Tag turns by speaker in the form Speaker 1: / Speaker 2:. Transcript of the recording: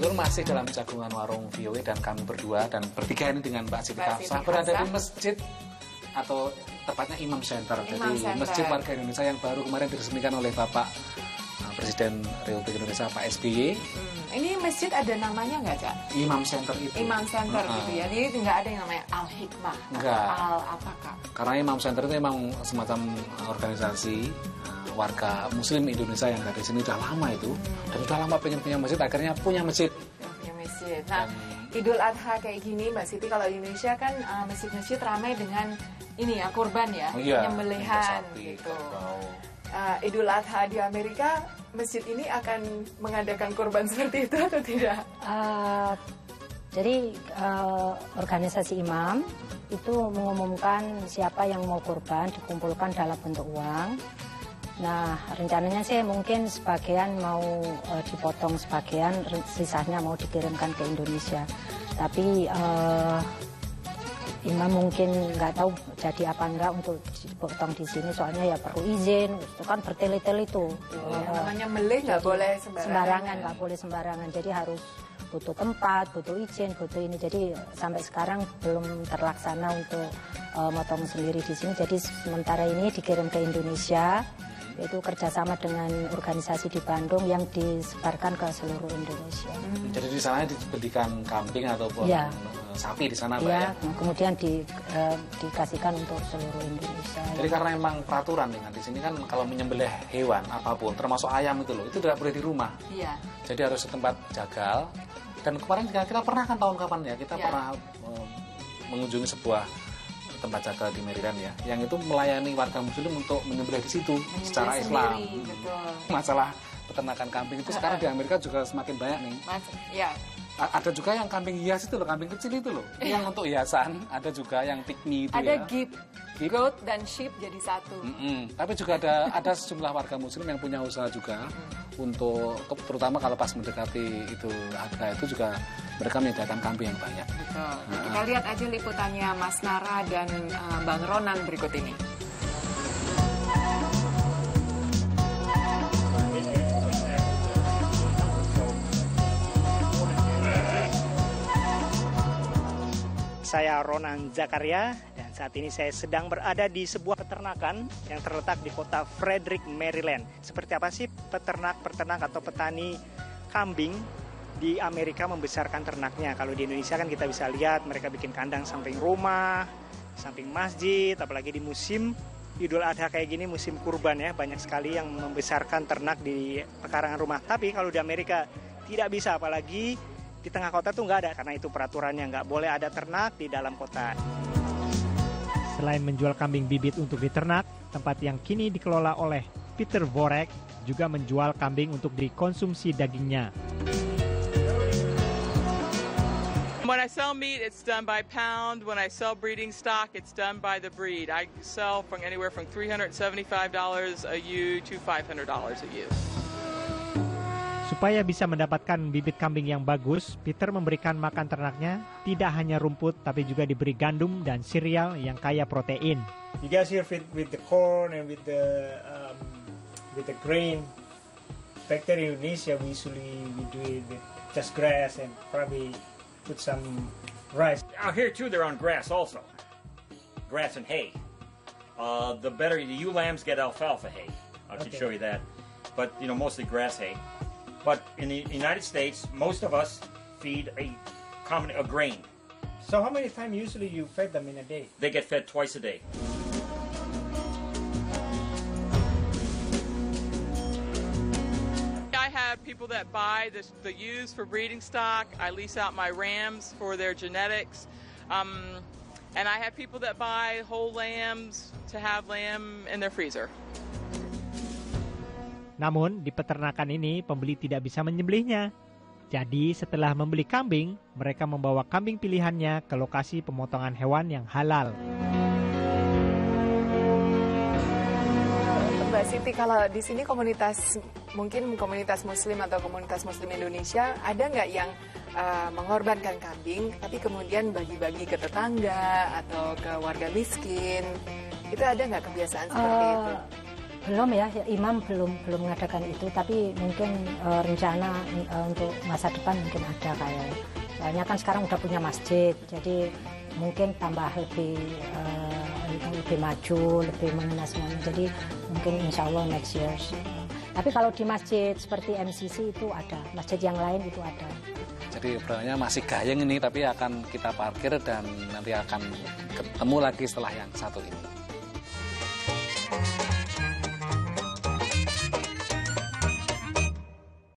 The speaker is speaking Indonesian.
Speaker 1: kebetulan masih dalam jagungan warung VOA dan kami berdua dan bertiga ini dengan Mbak Siti Hafsah berada di masjid atau tepatnya Imam Center. Jadi masjid warga Indonesia yang baru kemarin diresmikan oleh Bapak Presiden Republik Indonesia Pak SBY.
Speaker 2: Ini masjid ada namanya nggak, Kak?
Speaker 1: Imam Center itu.
Speaker 2: Imam Center gitu ya. Jadi nggak ada yang namanya Al Hikmah atau Al apa, Kak?
Speaker 1: Karena Imam Center itu memang semacam organisasi warga Muslim Indonesia yang dari sini udah lama itu dan udah lama pengen punya masjid, akhirnya punya masjid.
Speaker 2: Punya masjid. Nah, Idul Adha kayak gini, Mbak Siti, kalau di Indonesia kan masjid-masjid ramai dengan ini ya kurban ya, penyembelihan gitu. Idul Adha di Amerika, masjid ini akan mengadakan kurban seperti itu atau tidak?
Speaker 3: Jadi organisasi imam itu mengumumkan siapa yang mau kurban dikumpulkan dalam bentuk uang. Nah, rencananya sih mungkin sebagian mau dipotong, sebagian sisanya mau dikirimkan ke Indonesia. Tapi imam mungkin nggak tahu jadi apa enggak untuk dipotong di sini, soalnya ya perlu izin, itu kan bertele-tele itu.
Speaker 2: Namanya melih nggak boleh
Speaker 3: sembarangan, nggak boleh sembarangan. Jadi harus butuh tempat, butuh izin, butuh ini. Jadi sampai sekarang belum terlaksana untuk motong sendiri di sini. Jadi sementara ini dikirim ke Indonesia. Itu kerjasama dengan organisasi di Bandung yang disebarkan ke seluruh Indonesia.
Speaker 1: Jadi di sana dibelikan kambing ataupun sapi di sana, Pak ya?
Speaker 3: Kemudian dikasihkan untuk seluruh Indonesia.
Speaker 1: Jadi karena memang peraturan dengan di sini kan kalau menyembelih hewan apapun, termasuk ayam itu loh, itu tidak boleh di rumah.
Speaker 2: Iya.
Speaker 1: Jadi harus di tempat jagal. Dan kemarin kita pernah kan tahun kapan ya, kita pernah mengunjungi sebuah tempat jagal di Maryland ya, yang itu melayani warga muslim untuk menyembelih di situ secara Islam. Masalah peternakan kambing itu sekarang di Amerika juga semakin banyak nih. Ada juga yang kambing hias itu loh, kambing kecil itu loh, yang untuk hiasan. Ada juga yang piknik itu
Speaker 2: ada goat dan sheep jadi satu.
Speaker 1: Tapi juga ada sejumlah warga muslim yang punya usaha juga untuk, terutama kalau pas mendekati itu harga itu juga mereka menyediakan kambing yang banyak.
Speaker 2: Betul. Kita lihat aja liputannya Mas Nara dan Bang Ronan berikut ini.
Speaker 4: Saya Ronan Zakaria dan saat ini saya sedang berada di sebuah peternakan yang terletak di kota Frederick, Maryland. Seperti apa sih peternak atau petani kambing di Amerika membesarkan ternaknya? Kalau di Indonesia kan kita bisa lihat mereka bikin kandang samping rumah, samping masjid, apalagi di musim Idul Adha kayak gini, musim kurban ya, banyak sekali yang membesarkan ternak di pekarangan rumah. Tapi kalau di Amerika tidak bisa, apalagi di tengah kota tuh nggak ada, karena itu peraturannya nggak boleh ada ternak di dalam kota. Selain menjual kambing bibit untuk diternak, tempat yang kini dikelola oleh Peter Vorek juga menjual kambing untuk dikonsumsi dagingnya.
Speaker 5: When I sell meat, it's done by pound. When I sell breeding stock, it's done by the breed. I sell from anywhere from $375 a ewe to $500 a ewe.
Speaker 4: Supaya bisa mendapatkan bibit kambing yang bagus, Peter memberikan makan ternaknya tidak hanya rumput, tapi juga diberi gandum dan sereal yang kaya protein. You guys here with the corn and with the grain. Back there in Indonesia, we do it with just grass and probably put some rice.
Speaker 6: Out here too, they're on grass also, grass and hay. The ewe lambs get alfalfa hay. I should show you that, but mostly grass hay. But in the United States, most of us feed a grain.
Speaker 4: So how many times usually you feed them in a day?
Speaker 6: They get fed twice a day.
Speaker 5: I have people that buy the ewes for breeding stock. I lease out my rams for their genetics. And I have people that buy whole lambs to have lamb in their freezer.
Speaker 4: Namun di peternakan ini pembeli tidak bisa menyembelihnya. Jadi setelah membeli kambing, mereka membawa kambing pilihannya ke lokasi pemotongan hewan yang halal.
Speaker 2: Mbak Siti, kalau di sini mungkin komunitas Muslim atau komunitas Muslim Indonesia, ada nggak yang mengorbankan kambing, tapi kemudian bagi-bagi ke tetangga atau ke warga miskin? Itu ada nggak kebiasaan seperti itu?
Speaker 3: Belum ya, imam belum mengadakan itu, tapi mungkin rencana untuk masa depan mungkin ada kayak. Soalnya kan sekarang udah punya masjid, jadi mungkin tambah lebih maju, lebih mengenal semuanya. Jadi mungkin insya Allah next year. Tapi kalau di masjid seperti MCC itu ada, masjid yang lain itu ada.
Speaker 1: Jadi sebenarnya masih gayeng ini, tapi akan kita parkir dan nanti akan ketemu lagi setelah yang satu ini.